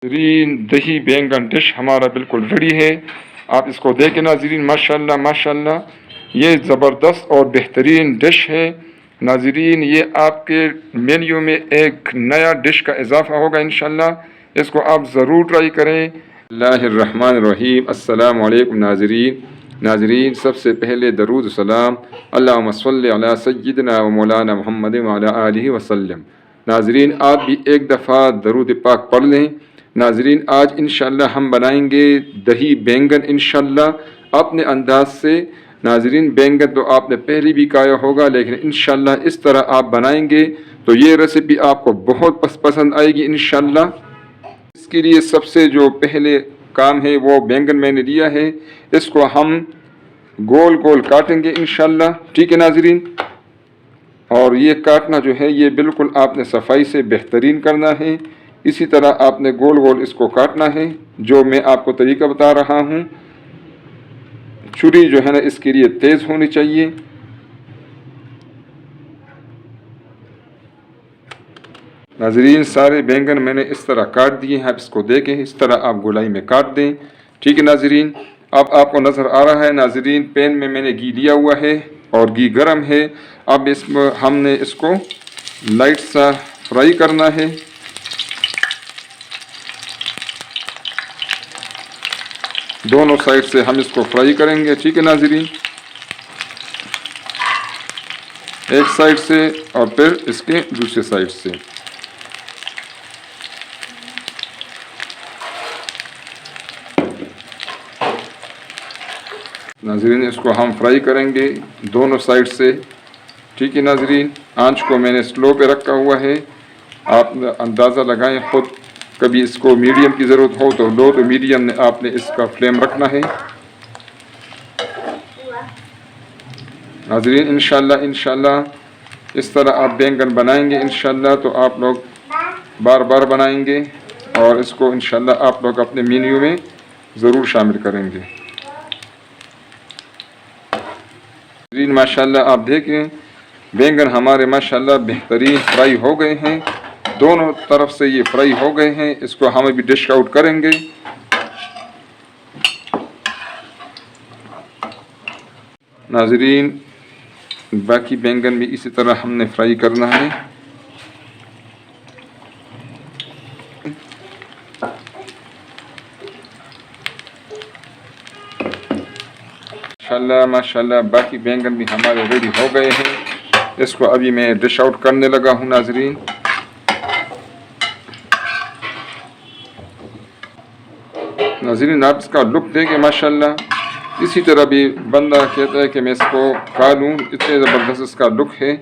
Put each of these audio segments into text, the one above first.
नाज़रीन दही बैंगन डिश हमारा बिल्कुल रेडी है। आप इसको देखें नाज़रीन, माशाल्लाह माशाल्लाह ये ज़बरदस्त और बेहतरीन डिश है। नाज़रीन ये आपके मेन्यू में एक नया डिश का इजाफ़ा होगा इंशाल्लाह। इसको आप ज़रूर ट्राई करें। बिस्मिल्लाहिर्रहमानिर्रहीम। अस्सलामु अलैकुम नाज़रीन सबसे पहले दरूद सलाम अल्लाहुम्मा सल्लि अला सय्यिदिना व मौलाना मुहम्मद व अला आलिहि वसल्लम। नाज़रीन आप भी एक दफ़ा दरूद पाक पढ़ लें। नाज़रीन आज इंशाअल्लाह हम बनाएंगे दही बैंगन इंशाअल्लाह अपने अंदाज से। नाज़रीन बैंगन तो आपने पहले भी खाया होगा, लेकिन इंशाअल्लाह इस तरह आप बनाएंगे तो ये रेसिपी आपको बहुत पसंद आएगी इंशाअल्लाह। इसके लिए सबसे जो पहले काम है वो बैंगन मैंने लिया है, इसको हम गोल गोल काटेंगे इंशाअल्लाह। ठीक है नाज़रीन, और ये काटना जो है ये बिल्कुल आपने सफाई से बेहतरीन करना है। इसी तरह आपने गोल गोल इसको काटना है जो मैं आपको तरीका बता रहा हूँ। छुरी जो है ना इसके लिए तेज़ होनी चाहिए। नाज़रीन सारे बैंगन मैंने इस तरह काट दिए हैं, आप इसको देखें, इस तरह आप गोलाई में काट दें। ठीक है नाज़रीन, अब आपको नज़र आ रहा है नाज़रीन पैन में मैंने घी लिया हुआ है और घी गर्म है। अब इसमें हमने इसको लाइट सा फ्राई करना है। दोनों साइड से हम इसको फ्राई करेंगे। ठीक है नाज़रीन, एक साइड से और फिर इसके दूसरे साइड से। नाज़रीन इसको हम फ्राई करेंगे दोनों साइड से। ठीक है नाज़रीन, आंच को मैंने स्लो पे रखा हुआ है। आप अंदाज़ा लगाएं खुद, कभी इसको मीडियम की ज़रूरत हो तो लो, तो मीडियम में आपने इसका फ्लेम रखना है। नाज़रीन इंशाअल्लाह इस तरह आप बैंगन बनाएंगे इंशाअल्लाह तो आप लोग बार बार बनाएंगे और इसको इंशाअल्लाह आप लोग अपने मेन्यू में ज़रूर शामिल करेंगे। नाज़रीन माशाअल्लाह आप देखें बैंगन हमारे माशाअल्लाह बेहतरीन फ्राई हो गए हैं, दोनों तरफ से ये फ्राई हो गए हैं। इसको हम अभी डिश आउट करेंगे। नाज़रीन बाकी बैंगन भी इसी तरह हमने फ्राई करना है। माशाअल्लाह बाकी बैंगन भी हमारे रेडी हो गए हैं। इसको अभी मैं डिश आउट करने लगा हूँ। नाज़रीन आप इसका लुक देखें माशाअल्लाह। इसी तरह भी बंदा कहता है कि मैं इसको खा लूँ, इतने ज़बरदस्त इसका लुक है।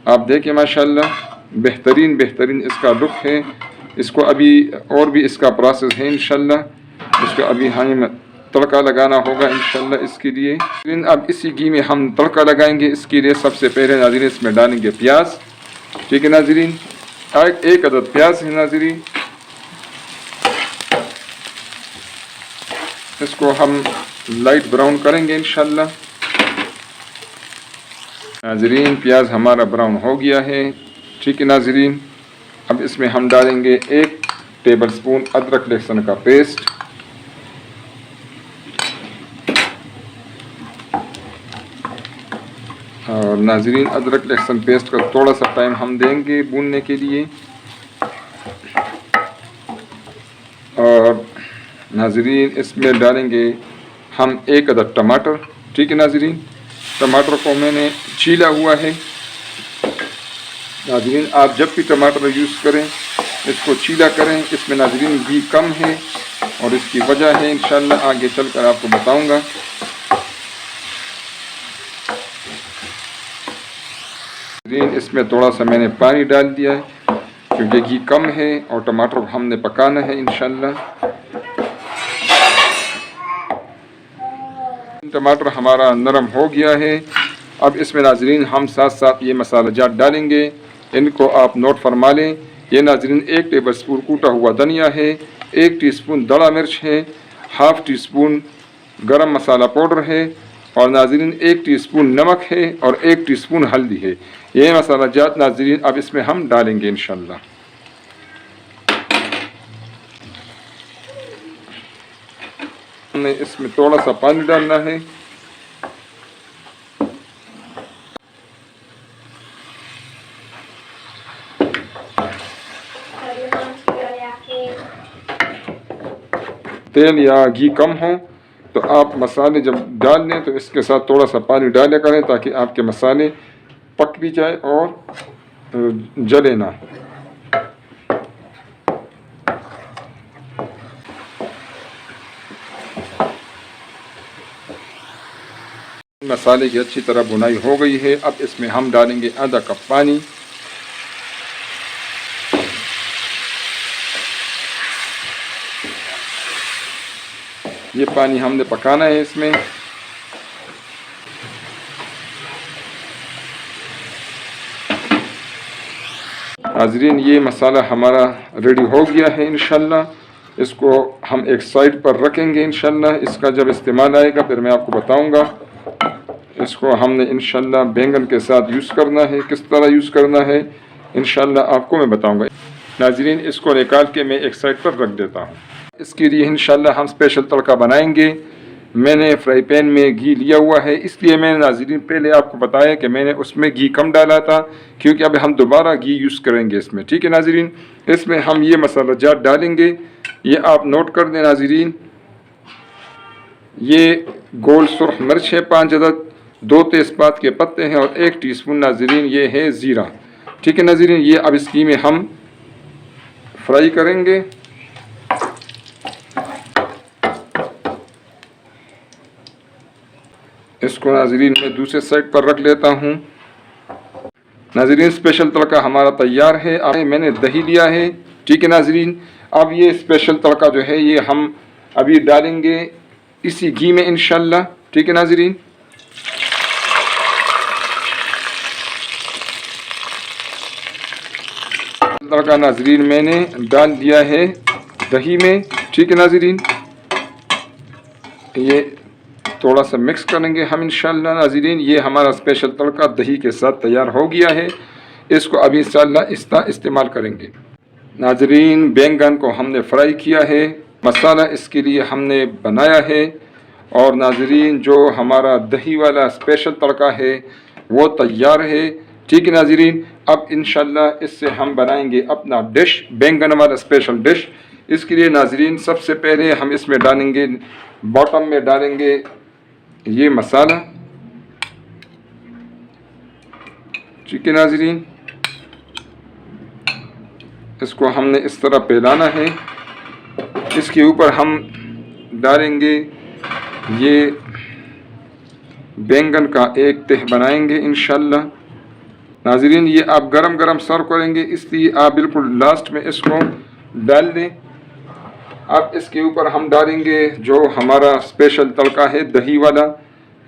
आप देखें माशाअल्लाह बेहतरीन इसका लुक है। इसको अभी और भी इसका प्रोसेस है इंशाअल्लाह। इसको अभी हमें तड़का लगाना होगा इंशाअल्लाह। इसके लिए अब इसी घी में हम तड़का लगाएंगे। इसके लिए सबसे पहले नाज़रीन इसमें डालेंगे प्याज। ठीक है नाज़रीन, एक अदद प्याज है नाज़रीन। इसको हम लाइट ब्राउन करेंगे इंशाअल्लाह। नाज़रीन प्याज हमारा ब्राउन हो गया है। ठीक है नाज़रीन, अब इसमें हम डालेंगे 1 टेबलस्पून अदरक लहसुन का पेस्ट। और नाज़रीन अदरक लहसुन पेस्ट का थोड़ा सा टाइम हम देंगे भूनने के लिए। और नाज़रीन इसमें डालेंगे हम 1 अदद टमाटर। ठीक है नाज़रीन, टमाटर को मैंने छीला हुआ है। नाज़रीन आप जब भी टमाटर यूज़ करें इसको छीला करें। इसमें नाज़रीन घी कम है और इसकी वजह है इंशाअल्लाह आगे चलकर आपको बताऊंगा। इसमें थोड़ा सा मैंने पानी डाल दिया है क्योंकि घी कम है और टमाटर को हमने पकाना है इंशाअल्लाह। टमाटर हमारा नरम हो गया है। अब इसमें नाज़रीन हम साथ साथ ये मसाला जात डालेंगे, इनको आप नोट फरमा लें। ये नाज़रीन 1 टेबलस्पून कूटा हुआ धनिया है, 1 टीस्पून दड़ा मिर्च है, ½ टीस्पून गरम मसाला पाउडर है और नाज़रीन 1 टीस्पून नमक है और 1 टीस्पून हल्दी है। ये मसाला जात नाज़रीन अब इसमें हम डालेंगे इंशाअल्लाह। हमें इसमें थोड़ा सा पानी डालना है। तेल या घी कम हो तो आप मसाले जब डाल लें तो इसके साथ थोड़ा सा पानी डाले करें ताकि आपके मसाले पक भी जाए और जले ना। मसाले की अच्छी तरह भुनाई हो गई है। अब इसमें हम डालेंगे आधा कप पानी। ये पानी हमने पकाना है इसमें। नाज़रीन, ये मसाला हमारा रेडी हो गया है। इंशाल्लाह इसको हम एक साइड पर रखेंगे। इंशाल्लाह इसका जब इस्तेमाल आएगा फिर मैं आपको बताऊंगा। इसको हमने इंशाल्लाह बैंगन के साथ यूज़ करना है। किस तरह यूज़ करना है इंशाल्लाह आपको मैं बताऊंगा। नाज़रीन, इसको निकाल के मैं एक साइड पर रख देता हूँ। इसके लिए इंशाल्लाह हम स्पेशल तड़का बनाएंगे। मैंने फ्राई पैन में घी लिया हुआ है, इसलिए मैंने नाज़रीन पहले आपको बताया कि मैंने उसमें घी कम डाला था, क्योंकि अब हम दोबारा घी यूज़ करेंगे इसमें। ठीक है नाज़रीन, इसमें हम ये मसाला जात डालेंगे। ये आप नोट कर दें नाज़रीन। ये गोल सुर्ख मिर्च है 5 अदद, 2 तेज़पात के पत्ते हैं और 1 टीस्पून नाज़रीन ये है ज़ीरा। ठीक है नाज़रीन, ये अब इसकी में हम फ्राई करेंगे। इसको नाज़रीन मैं दूसरे साइड पर रख लेता हूँ। नाज़रीन, स्पेशल तड़का हमारा तैयार है। अब मैंने दही लिया है। ठीक है नाज़रीन, अब ये स्पेशल तड़का जो है ये हम अभी डालेंगे इसी घी में इंशाल्लाह। ठीक है नाज़रीन, तड़का नाज़रीन मैंने डाल दिया है दही में। ठीक है नाज़रीन, ये थोड़ा सा मिक्स करेंगे हम इंशाल्लाह। नाज़रीन, ये हमारा स्पेशल तड़का दही के साथ तैयार हो गया है। इसको अभी इंशाल्लाह इस्तेमाल करेंगे। नाज़रीन, बैंगन को हमने फ्राई किया है, मसाला इसके लिए हमने बनाया है। और नाज़रीन, जो हमारा दही वाला स्पेशल तड़का है वो तैयार है। ठीक है नाज़रीन, अब इंशाल्लाह इससे हम बनाएंगे अपना डिश, बैंगन वाला स्पेशल डिश। इसके लिए नाज़रीन सबसे पहले हम इसमें डालेंगे, बॉटम में डालेंगे ये मसाला। ठीक है नाज़रीन, इसको हमने इस तरह फैलाना है। इसके ऊपर हम डालेंगे ये बैंगन का एक तह बनाएंगे इंशाल्लाह। नाज़रीन, ये आप गरम गरम सर्व करेंगे, इसलिए आप बिल्कुल लास्ट में इसको डाल दें। अब इसके ऊपर हम डालेंगे जो हमारा स्पेशल तड़का है दही वाला,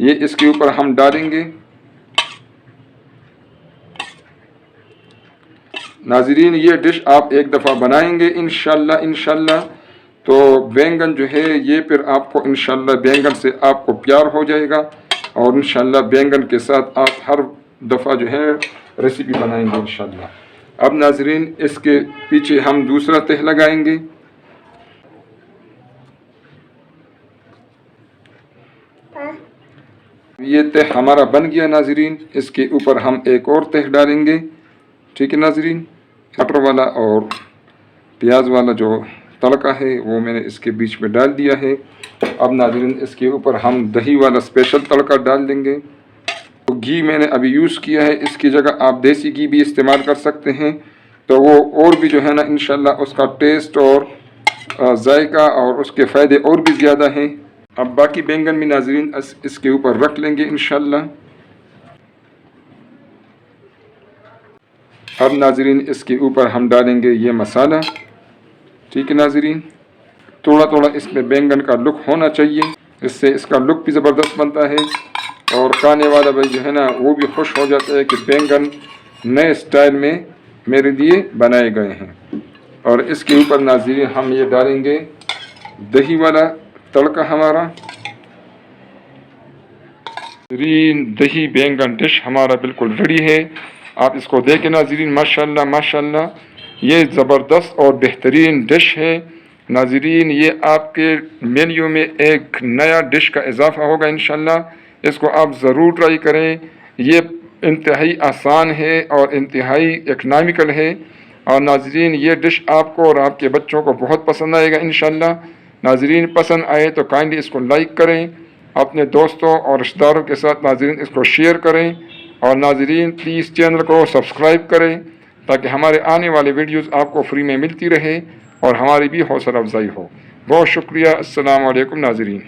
ये इसके ऊपर हम डालेंगे। नाज़रीन, ये डिश आप एक दफ़ा बनाएंगे इंशाल्लाह तो बैंगन जो है ये फिर आपको इंशाल्लाह बैंगन से आपको प्यार हो जाएगा और इंशाल्लाह बैंगन के साथ आप हर दफ़ा जो है रेसिपी बनाएंगे इंशाल्लाह। अब नाज़रीन, इसके पीछे हम दूसरा तह लगाएंगे। ये तह हमारा बन गया नाज़रीन। इसके ऊपर हम एक और तह डालेंगे। ठीक है नाज़रीन, मटर वाला और प्याज वाला जो तड़का है वो मैंने इसके बीच में डाल दिया है। अब नाज़रीन इसके ऊपर हम दही वाला स्पेशल तड़का डाल देंगे। तो घी मैंने अभी यूज़ किया है, इसकी जगह आप देसी घी भी इस्तेमाल कर सकते हैं, तो वो और भी जो है ना इंशाल्लाह उसका टेस्ट और जायका और उसके फ़ायदे और भी ज़्यादा हैं। अब बाकी बैंगन भी नाज़रीन इसके ऊपर रख लेंगे इंशाल्लाह। अब नाज़रीन इसके ऊपर हम डालेंगे ये मसाला। ठीक है नाज़रीन, थोड़ा थोड़ा इसमें बैंगन का लुक होना चाहिए, इससे इसका लुक भी ज़बरदस्त बनता है और खाने वाला भाई जो है ना वो भी खुश हो जाता है कि बैंगन नए स्टाइल में मेरे लिए बनाए गए हैं। और इसके ऊपर नाज़रीन हम ये डालेंगे दही वाला तड़का हमारा। नाज़रीन, दही बैंगन डिश हमारा बिल्कुल रेडी है। आप इसको देखें नाज़रीन, माशाल्लाह माशाल्लाह, ये ज़बरदस्त और बेहतरीन डिश है। नाज़रीन ये आपके मेन्यू में एक नया डिश का इजाफ़ा होगा इंशाअल्लाह। इसको आप ज़रूर ट्राई करें। ये इंतहाई आसान है और इंतहाई इकनॉमिकल है। और नाज़रीन ये डिश आपको और आपके बच्चों को बहुत पसंद आएगा इंशाअल्लाह। नाज़रीन पसंद आए तो काइंडली इसको लाइक करें, अपने दोस्तों और रिश्तेदारों के साथ नाज़रीन इसको शेयर करें। और नाज़रीन प्लीज़ चैनल को सब्सक्राइब करें ताकि हमारे आने वाले वीडियोज़ आपको फ्री में मिलती रहे और हमारी भी हौसला अफजाई हो। बहुत शुक्रिया। अस्सलाम वालेकुम नाज़रीन।